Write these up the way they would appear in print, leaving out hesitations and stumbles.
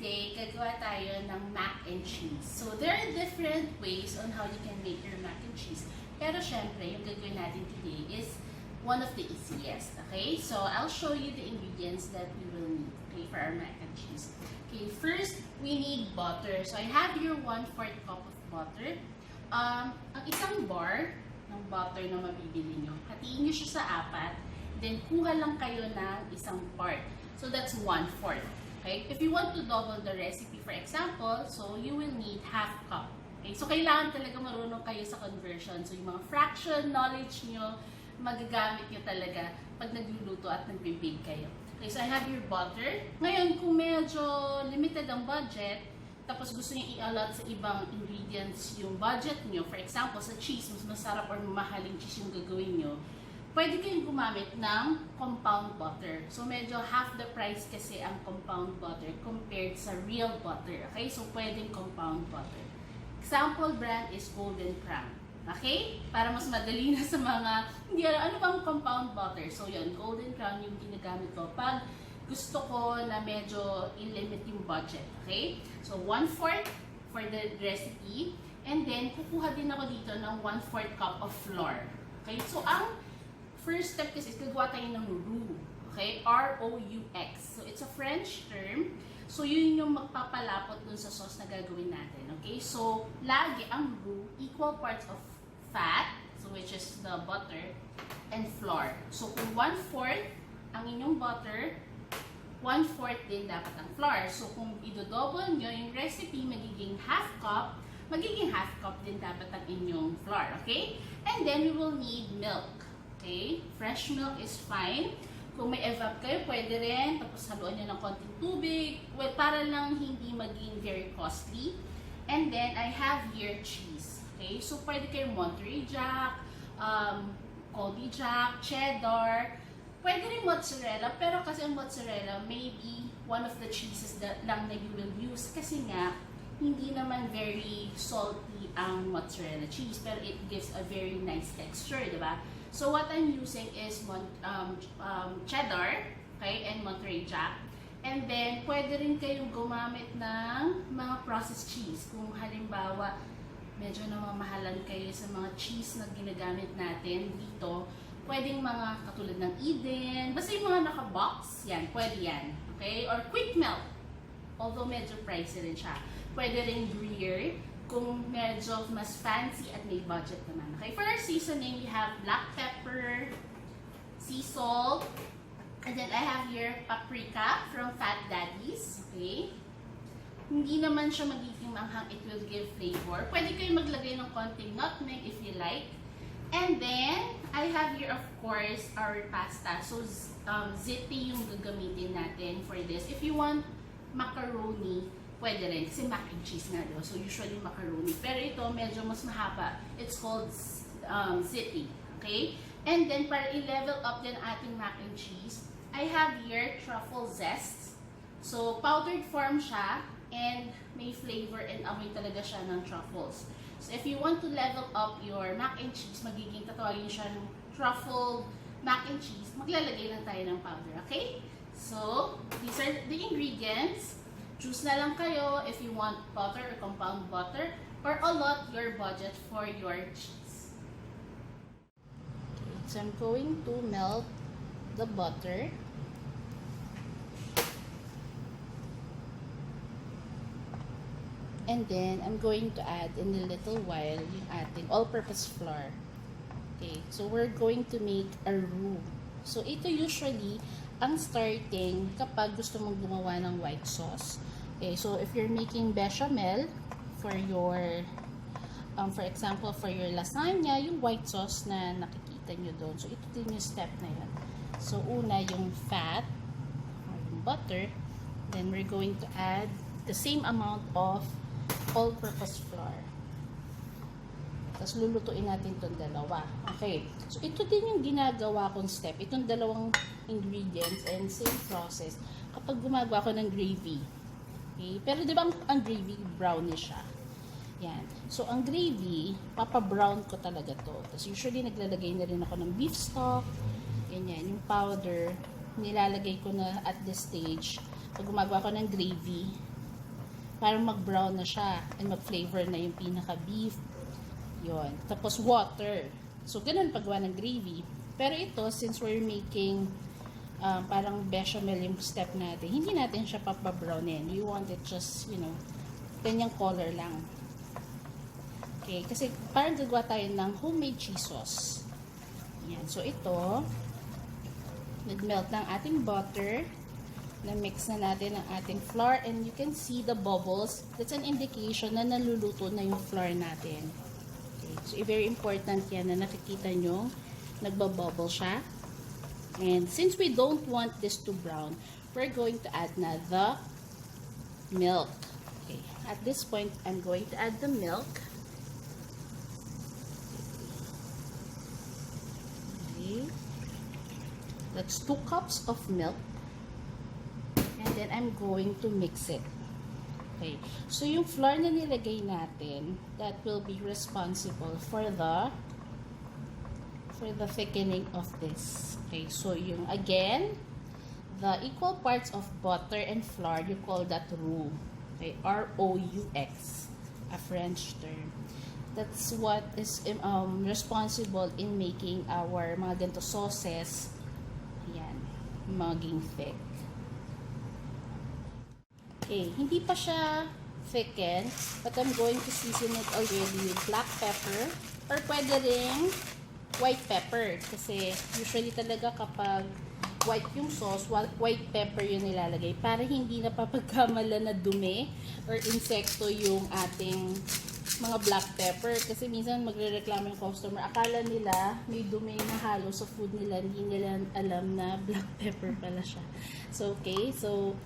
today, gagawa tayo ng mac and cheese. So, there are different ways on how you can make your mac and cheese. Pero syempre, yung gagawin natin today is one of the easiest. Okay? So, I'll show you the ingredients that we will need, okay, for our mac and cheese. Okay, first, we need butter. So, I have here 1/4 cup of butter. Ang isang bar ng butter na mabibili nyo, hatiin nyo siya sa 4, then kuha lang kayo ng isang part. So, that's 1/4. Okay? If you want to double the recipe, for example, so you will need 1/2 cup. Okay? So, kailangan talaga marunong kayo sa conversion. So, yung mga fraction knowledge nyo, magagamit nyo talaga pag nagluluto at nagbe-bake kayo. Okay, so I have your butter. Ngayon, kung medyo limited ang budget, tapos gusto nyo i-allot sa ibang ingredients yung budget nyo, for example, sa cheese, mas masarap or mahaling cheese yung gagawin nyo, pwede kayong gumamit ng compound butter. So, medyo half the price kasi ang compound butter compared sa real butter. Okay? So, pwedeng compound butter. Example brand is Golden Crown. Okay? Para mas madali na sa mga, hindi alam, ano bang compound butter? So, yun, Golden Crown yung ginagamit ko pag gusto ko na medyo i-limit yung budget. Okay? So, 1/4 for the recipe. And then, kukuha din ako dito ng 1/4 cup of flour. Okay? So, ang first step is gagawa tayo ng roux. Okay? R-O-U-X. So, it's a French term. So, yun yung magpapalapot dun sa sauce na gagawin natin. Okay? So, lagi ang roux, equal parts of fat, so which is the butter, and flour. So, kung 1/4 ang inyong butter, 1/4 din dapat ang flour. So, kung i-double nyo yung recipe, magiging 1/2 cup, magiging 1/2 cup din dapat ang inyong flour. Okay? And then, we will need milk. Okay? Fresh milk is fine. Kung may evap kayo, pwede rin. Tapos haluan nyo ng konting tubig. Well, para lang hindi maging very costly. And then, I have here cheese. Okay? So, pwede kayong Monterey Jack, Colby Jack, cheddar. Pwede rin mozzarella. Pero kasi ang mozzarella, maybe one of the cheeses that lang na you will use. Kasi nga, hindi naman very salty ang mozzarella cheese. Pero it gives a very nice texture, diba? So, what I'm using is cheddar, okay, and Monterey Jack. And then, pwede rin kayong gumamit ng mga processed cheese. Kung halimbawa, medyo namamahalan kayo sa mga cheese na ginagamit natin dito, pwedeng mga katulad ng Eden, basta yung mga naka-box, yan, pwede yan. Okay? Or quick melt, although medyo pricey rin siya. Pwede rin Gruyere, kung medyo mas fancy at may budget naman. Okay, for our seasoning, we have black pepper, sea salt, and then I have here paprika from Fat Daddies. Okay? Hindi naman siya magiging manghang, it will give flavor. Pwede kayo maglagay ng konting nutmeg if you like. And then, I have here, of course, our pasta. So, ziti yung gagamitin natin for this. If you want macaroni, pwede rin. Kasi mac and cheese nga, diba? So, usually macaroni. Pero ito, medyo mas mahaba. It's called ziti. Okay? And then, para i-level up din ating mac and cheese, I have here truffle zest. So, powdered form siya and may flavor and amoy talaga siya ng truffles. So, if you want to level up your mac and cheese, magiging tatawagin siya ng truffle mac and cheese, maglalagay lang tayo ng powder. Okay? So, these are the ingredients. Choose na lang kayo if you want butter or compound butter or allot your budget for your cheese. Okay, so I'm going to melt the butter. And then, I'm going to add in a little while yung ating all-purpose flour. Okay, so we're going to make a roux. So, ito usually ang starting kapag gusto mong gumawa ng white sauce. Okay, so if you're making bechamel for your, for example, for your lasagna, yung white sauce na nakikita nyo doon. So, ito din yung step na yun. So, una yung fat, or yung butter. Then, we're going to add the same amount of all-purpose flour. Tapos, lulutuin natin itong dalawa. Okay. So, ito din yung ginagawa kong step. Itong dalawang ingredients and same process kapag gumagawa ko ng gravy. Okay. Pero, di ba ang gravy, brownish siya. Yan. So, ang gravy, papa-brown ko talaga to. Tapos, usually, naglalagay na rin ako ng beef stock. Ganyan. Yung powder, nilalagay ko na at this stage. Pag gumagawa ko ng gravy, Parang mag-brown na siya and mag-flavor na yung pinaka-beef. Yun. Tapos water. So, ganun paggawa ng gravy. Pero ito, since we're making parang bechamel yung step natin, hindi natin siya papabrownin. You want it just, ganyang color lang. Okay, kasi parang gagawa tayo ng homemade cheese sauce. Yan. So, ito, nag-melt ng ating butter. Na-mix na natin ang ating flour and you can see the bubbles. That's an indication na naluluto na yung flour natin. Okay, so very important yan na nakikita nyo, nagbabubble siya. And since we don't want this to brown, we're going to add na the milk. Okay, at this point, I'm going to add the milk. Okay, that's 2 cups of milk. And then I'm going to mix it. Okay, so yung flour na nilagay natin, that will be responsible for the thickening of this. Okay, so yung again, the equal parts of butter and flour, you call that roux. Okay, R-O-U-X, a French term. That's what is responsible in making our mga ganito sauces, yan, maging thick. Okay, hindi pa siya thicken, but I'm going to season it already with black pepper or pwede ring white pepper. Kasi usually talaga kapag white yung sauce, white pepper yung nilalagay para hindi napapagkamala na dumi or insekto yung ating mga black pepper. Kasi minsan magre-reklamo yung customer, akala nila may dumi na halo sa food nila, hindi nila alam na black pepper pala siya. So, okay, so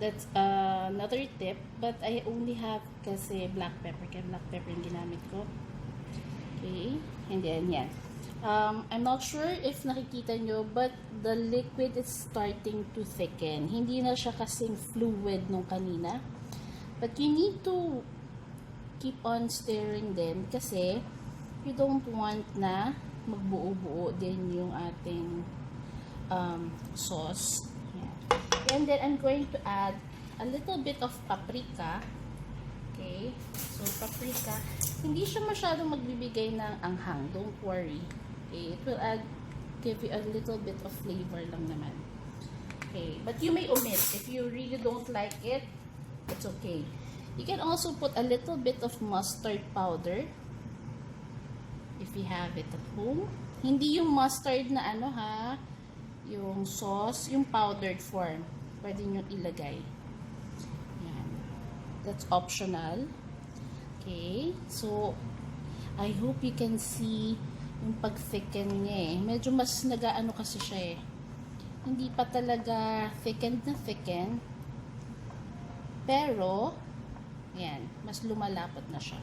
that's another tip, but I only have kasi black pepper, kaya black pepper yung ginamit ko. Okay, and then yan. I'm not sure if nakikita nyo, but the liquid is starting to thicken. Hindi na siya kasing fluid nung kanina. But you need to keep on stirring din kasi you don't want na magbuo-buo din yung ating sauce. And then I'm going to add a little bit of paprika. Okay? So, paprika. Hindi siya masyadong magbibigay ng anghang. Don't worry. Okay? It will give you a little bit of flavor lang naman. Okay? But you may omit. If you really don't like it, it's okay. You can also put a little bit of mustard powder. If you have it at home. Hindi yung mustard na ano ha, yung sauce, yung powdered form. Pwede nyo ilagay. Yan. That's optional. Okay. So, I hope you can see yung pag-thicken niya eh. Medyo mas nagaano kasi siya eh. Hindi pa talaga thickened na thicken. Pero, yan. Mas lumalapat na siya.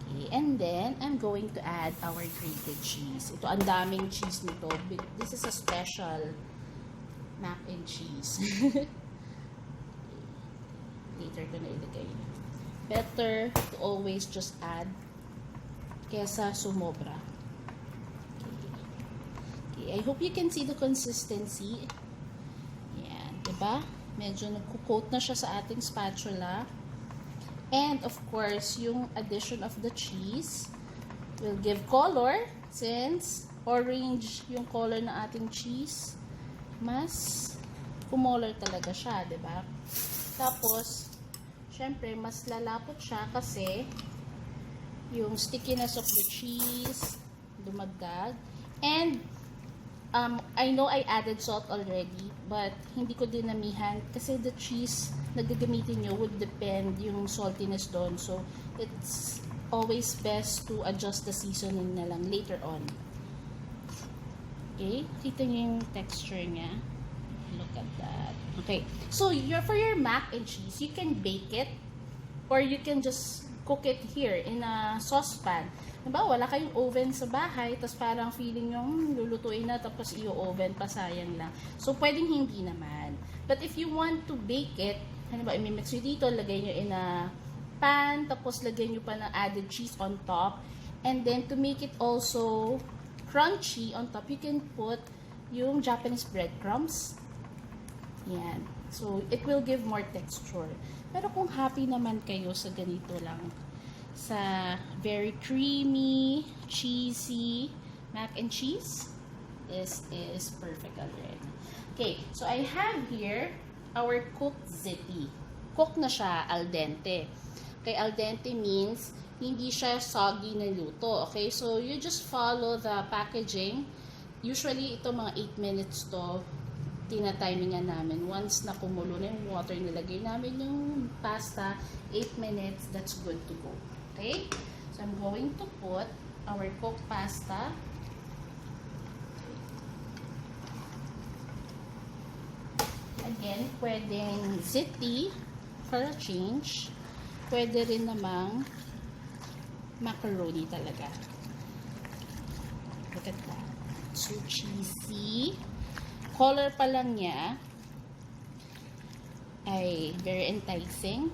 Okay. And then, I'm going to add our grated cheese. Ito, ang daming cheese nito. This is a special mac and cheese. Later ko na ilagay. Better to always just add kesa sumobra. Okay. I hope you can see the consistency. Yan, diba? Medyo nagko-coat na siya sa ating spatula. And of course, yung addition of the cheese will give color since orange yung color ng ating cheese. Mas kumolor talaga siya, diba? Tapos, syempre, mas lalapot siya kasi yung stickiness of the cheese dumagdag. And, I know I added salt already, but hindi ko dinamihan kasi the cheese na gagamitin nyo would depend yung saltiness doon. So, it's always best to adjust the seasoning na lang later on. Okay? Kita nyo yung texture niya. Look at that. Okay. So, for your mac and cheese, you can bake it or you can just cook it here in a saucepan. Diba, wala kayong oven sa bahay, tapos parang feeling nyo, lulutuin na, tapos i-oven pa, sayang lang. So, pwedeng hindi naman. But if you want to bake it, ano ba, imimix nyo dito, lagay nyo in a pan, tapos lagay nyo pa ng added cheese on top. And then, to make it also crunchy on top, you can put yung Japanese breadcrumbs. Yan. So, it will give more texture. Pero kung happy naman kayo sa ganito lang, sa very creamy, cheesy mac and cheese, this is perfect already. Okay, so I have here our cooked ziti. Cook na siya al dente. Okay, al dente means hindi siya soggy na luto. Okay, so you just follow the packaging. Usually, ito mga 8 minutes to, tinatimingan namin. Once na kumulo na yung water, nilagay namin yung pasta, 8 minutes, that's good to go. Okay? So, I'm going to put our cooked pasta. Again, pwedeng ziti for a change. Pwede rin namang macaroni talaga. Look at that. So cheesy. Color pa lang niya ay very enticing.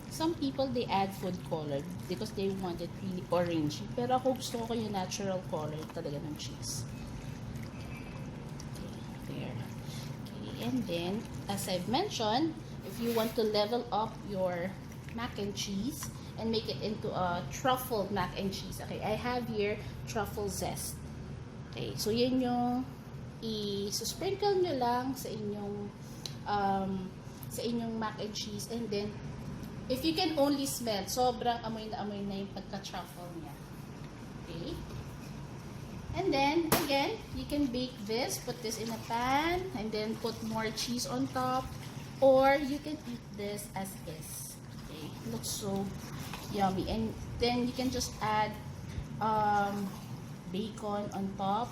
Some people, they add food color because they want it really orangey. Pero ako gusto ko yung natural color talaga ng cheese. Okay, there. Okay, and then, as I've mentioned, if you want to level up your mac and cheese and make it into a truffle mac and cheese. Okay, I have here truffle zest. Okay, so yun yung i-sprinkle nyo lang sa inyong mac and cheese, and then if you can only smell, sobrang amoy na yung pagka-truffle niya. Okay? And then, again, you can bake this, put this in a pan, and then put more cheese on top, or you can eat this as is. Okay? It looks so yummy. And then you can just add bacon on top,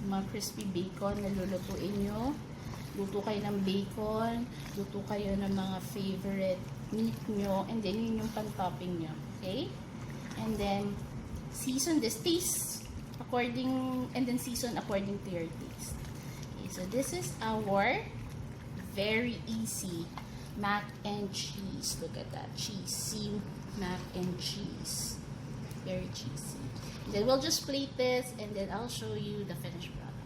mga crispy bacon na lulutuin nyo. Luto kayo ng bacon, luto kayo ng mga favorite meat nyo, and then yun yung pan-topping nyo. Okay? And then, season this, taste according, and then season according to your taste. Okay, so this is our very easy mac and cheese. Look at that, cheesy mac and cheese. Very cheesy. Then we'll just plate this, and then I'll show you the finished product.